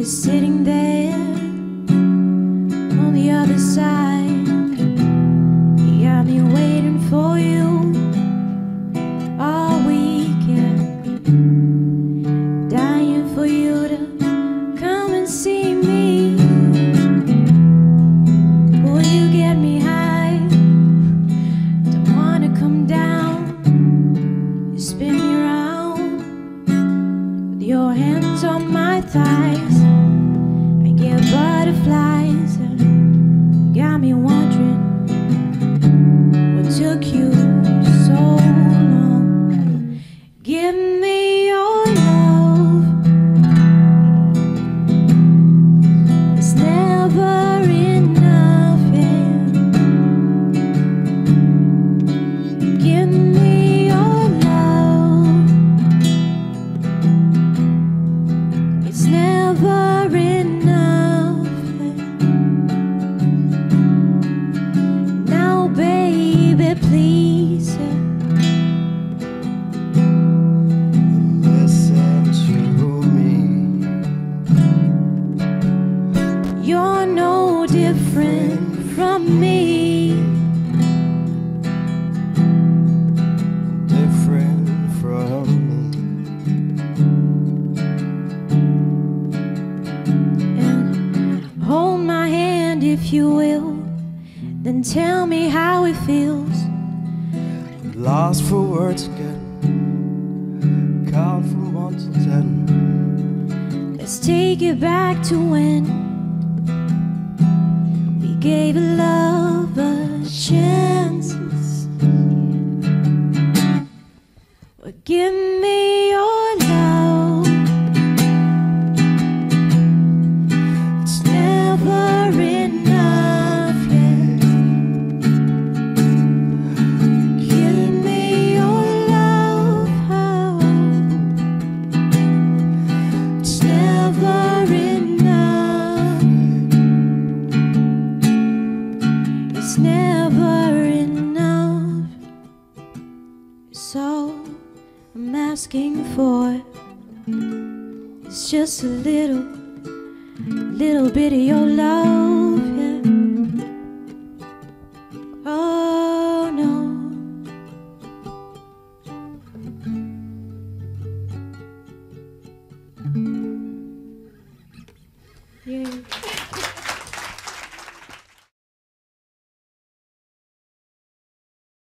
you're sitting there on the other side. You got me waiting for you all weekend, dying for you to come and see me. Will you get me high? Don't wanna come down. You spin me around with your hands on my thighs. I get butterflies. Got me wondering what took you so long. Give me your love. It's never enough, yeah. Give me your love. It's never enough, yeah. Now, baby, please, yeah. Listen to me. You're no different from me. Different from And hold my hand if you will, then tell me how it feels. me. Lost for words again. Count from 1 to 10. Let's take it back to when we gave love a chance. Well, give me your love. It's never enough, yeah. Give me your love. It's never enough. It's never enough. So I'm asking for, it's just a little bit of your love, yeah. Oh no. Yeah.